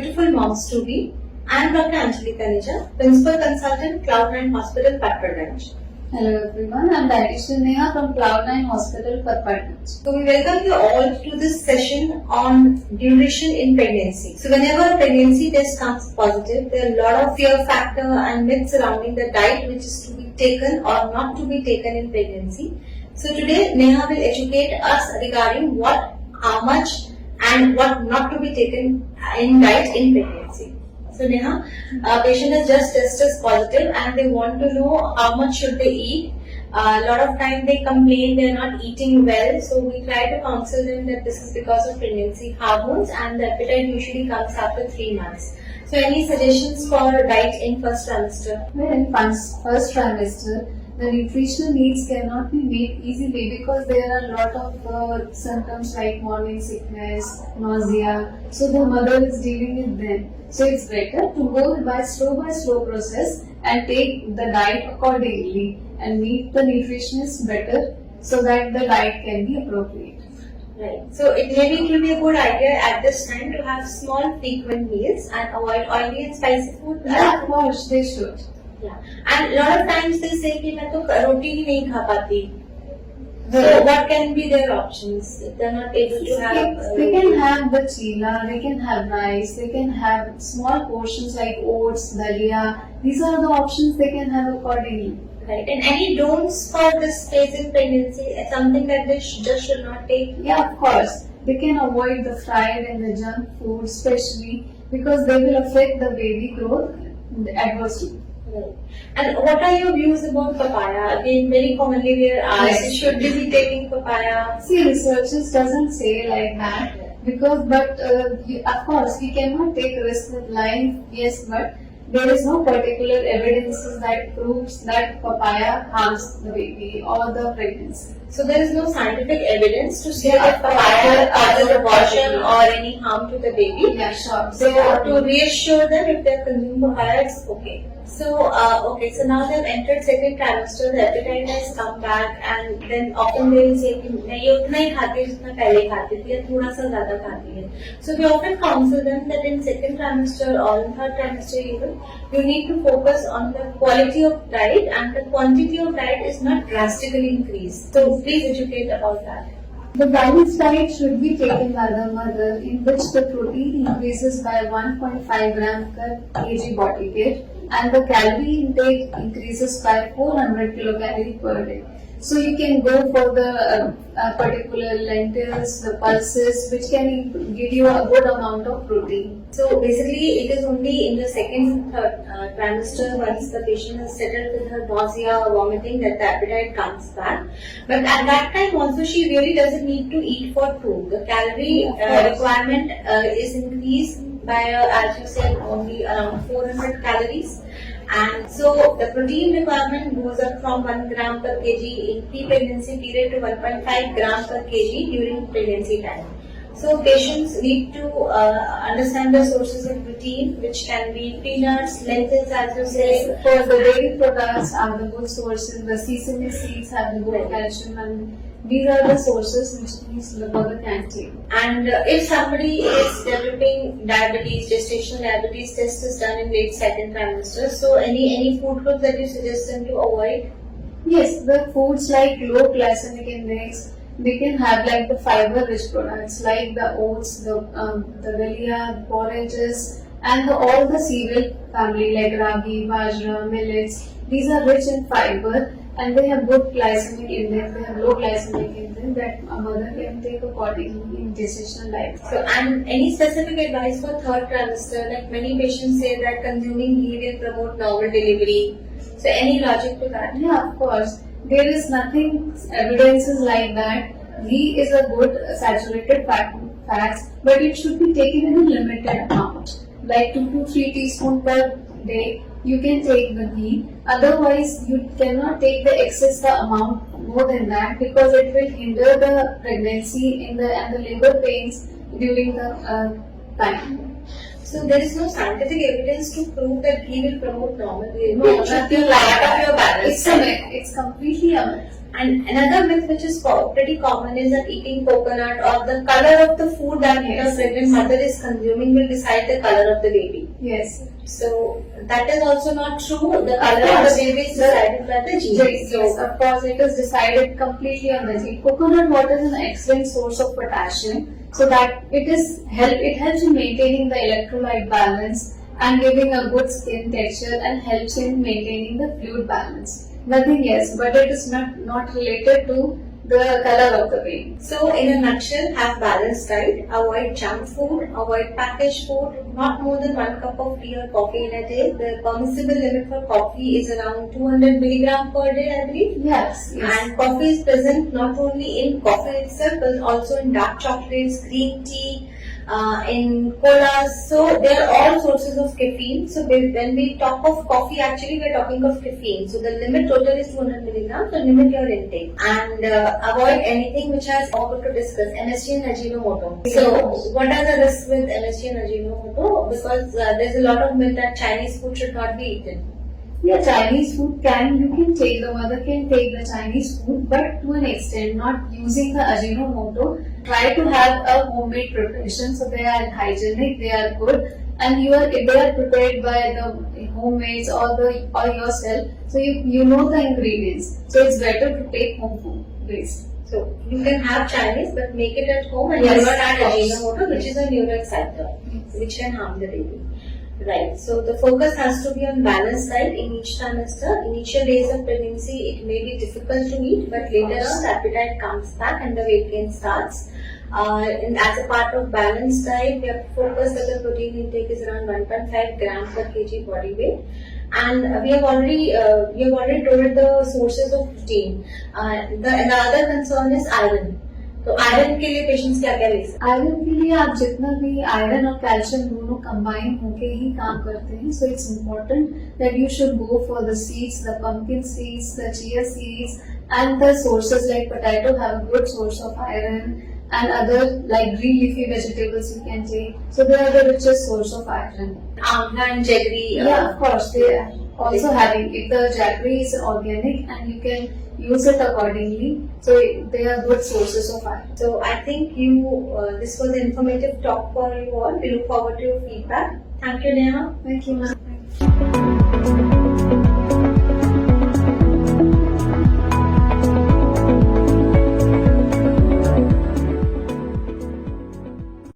beautiful moms to be. I am Dr. Anjali Taneja, Principal Consultant, Cloud9 Hospital, Patparganj. Hello everyone, I am Dietitian Neha from Cloud9 Hospital, Patparganj. So we welcome you all to this session on nutrition in pregnancy. So whenever a pregnancy test comes positive, there are a lot of fear factor and myths surrounding the diet which is to be taken or not to be taken in pregnancy. So today Neha will educate us regarding what, how much and what not to be taken in diet in pregnancy. So Neha, a patient has just tested positive and they want to know how much should they eat. A lot of time they complain they are not eating well, so we try to counsel them that this is because of pregnancy hormones and the appetite usually comes after 3 months. So any suggestions for diet in first trimester? Well, in first trimester, the nutritional needs cannot be made easily because there are a lot of symptoms like morning sickness, nausea. So the mother is dealing with them. So it's better to go by slow process and take the diet accordingly and meet the nutritionists better so that the diet can be appropriate. Right. So it will be a good idea at this time to have small frequent meals and avoid oily and spicy food. Yeah, of course, they should. Yeah. And a lot of times they say कि मैं तो रोटी ही नहीं खा पाती. So what can be their options if they are not able to have? They can have the chila, they can have rice, they can have small portions like oats, dalia. These are the options they can have accordingly. Right. And any don'ts for this phase in pregnancy? Something that they just should not take? Yeah, of course. They can avoid the fried and the junk food, especially because they will affect the baby growth adversely. Right. And what are your views about papaya? Again, very commonly we are asked, should we be taking papaya? See, researchers doesn't say like that because, of course, we cannot take risk with life. Yes, but there is no particular evidences that proves that papaya harms the baby or the pregnancy. So there is no scientific evidence to say that papaya causes abortion or any harm to the baby. Yeah, sure. So to reassure them, if they are consuming papaya, it's okay. So so now they have entered second trimester, the appetite has come back, and then often they will say कि मैं ये उतना ही खाती हूँ जितना पहले खाती थी या थोड़ा सा ज़्यादा खाती है. So we often counsel them that in second trimester or in third trimester even, you need to focus on the quality of diet and the quantity of diet is not drastically increased. So please educate about that. The balanced diet should be taken by the mother in which the protein increases by 1.5 gram per kg body weight and the calorie intake increases by 400 kilocalorie per day. So you can go for the particular lentils, the pulses, which can give you a good amount of protein. So basically, it is only in the second, third trimester once the patient has settled with her nausea or vomiting that the appetite comes back. But at that time also, she really doesn't need to eat for food. The calorie requirement is increased by, as you said, only around 400 calories. And so the protein requirement goes up from 1 gram per kg in pre-pregnancy period to 1.5 gram per kg during pregnancy time. So patients need to understand the sources of protein, which can be peanuts, lentils, as you say. For the dairy products are the good sources. The sesame seeds have the good calcium, and these are the sources which means the mother can take. And if somebody is developing diabetes, gestational diabetes, test is done in late second trimester. So any food groups that you suggest them to avoid? Yes, the foods like low glycemic index. They can have like the fiber-rich products like the oats, the dalia, porridges, and all the cereal family like ragi, bajra, millets. These are rich in fiber and they have good glycemic index. They have low glycemic index that a mother can take accordingly in gestational life. So, and any specific advice for third trimester? Like many patients say that consuming ghee will promote normal delivery. So, any logic to that? Yeah, of course. There is nothing evidences like that. Ghee is a good saturated fats, but it should be taken in a limited amount, like 2 to 3 teaspoons per day. You can take the ghee. Otherwise, you cannot take the excess amount more than that because it will hinder the pregnancy and the labor pains during the time. So there is no scientific evidence to prove that ghee will promote normal delivery. No, it should be part of your balance. It's completely a myth. And another myth which is pretty common is that eating coconut or the color of the food that the pregnant mother is consuming will decide the color of the baby. Yes. So that is also not true. The color of the baby is decided by the gene. Yes, of course, it is decided completely on the gene. Coconut water is an excellent source of potassium, so that it helps in maintaining the electrolyte balance and giving a good skin texture and helps in maintaining the fluid balance. Nothing else, but it is not related to the color of the baby. So in a nutshell, have balanced diet, avoid junk food, avoid packaged food, not more than 1 cup of tea or coffee in a day. The permissible limit for coffee is around 200 milligram per day, I believe. Yes. And coffee is present not only in coffee itself, but also in dark chocolates, green tea, in colas. So there are all sources of caffeine. So when we talk of coffee, actually we are talking of caffeine. So the limit total is 200 milligrams. So limit your intake and avoid anything which has over to discuss MSG and Ajinomoto. So what are the risks with MSG and Ajinomoto? Because there's a lot of myth that Chinese food should not be eaten. Yeah, Chinese food the mother can take the Chinese food, but to an extent, not using the Ajinomoto. Try to have a homemade preparation, so they are hygienic, they are good, and they are prepared by the homemades or yourself, so you know the ingredients. So it's better to take home food based. So you can have Chinese, but make it at home and Yes, never add of course. Ajinomoto, which is a neuroexciter, which can harm the baby. Right. So the focus has to be on balanced diet in each trimester. Initial days of pregnancy, it may be difficult to eat, but later on the appetite comes back and the weight gain starts. And as a part of balanced diet, we have to focus that the protein intake is around 1.5 grams per kg body weight. And we have already told the sources of protein. The other concern is iron. तो iron के लिए patients क्या क्या ले सकते हैं? Iron के लिए आप जितना भी आयरन और कैल्शियम दोनों कंबाइन होके ही काम करते हैं. So it's important that you should go for the seeds, the pumpkin seeds, the chia seeds, and the sources like potato have a good source of iron, and other like green leafy vegetables you can take. So they are the richest source of iron. Amla and jaggery. Yeah, of course they are also having it. The jaggery is organic and you can use it accordingly. So they are good sources of iron. So I think this was an informative talk for you all. We look forward to your feedback. Thank you, Neha. Thank you, ma'am.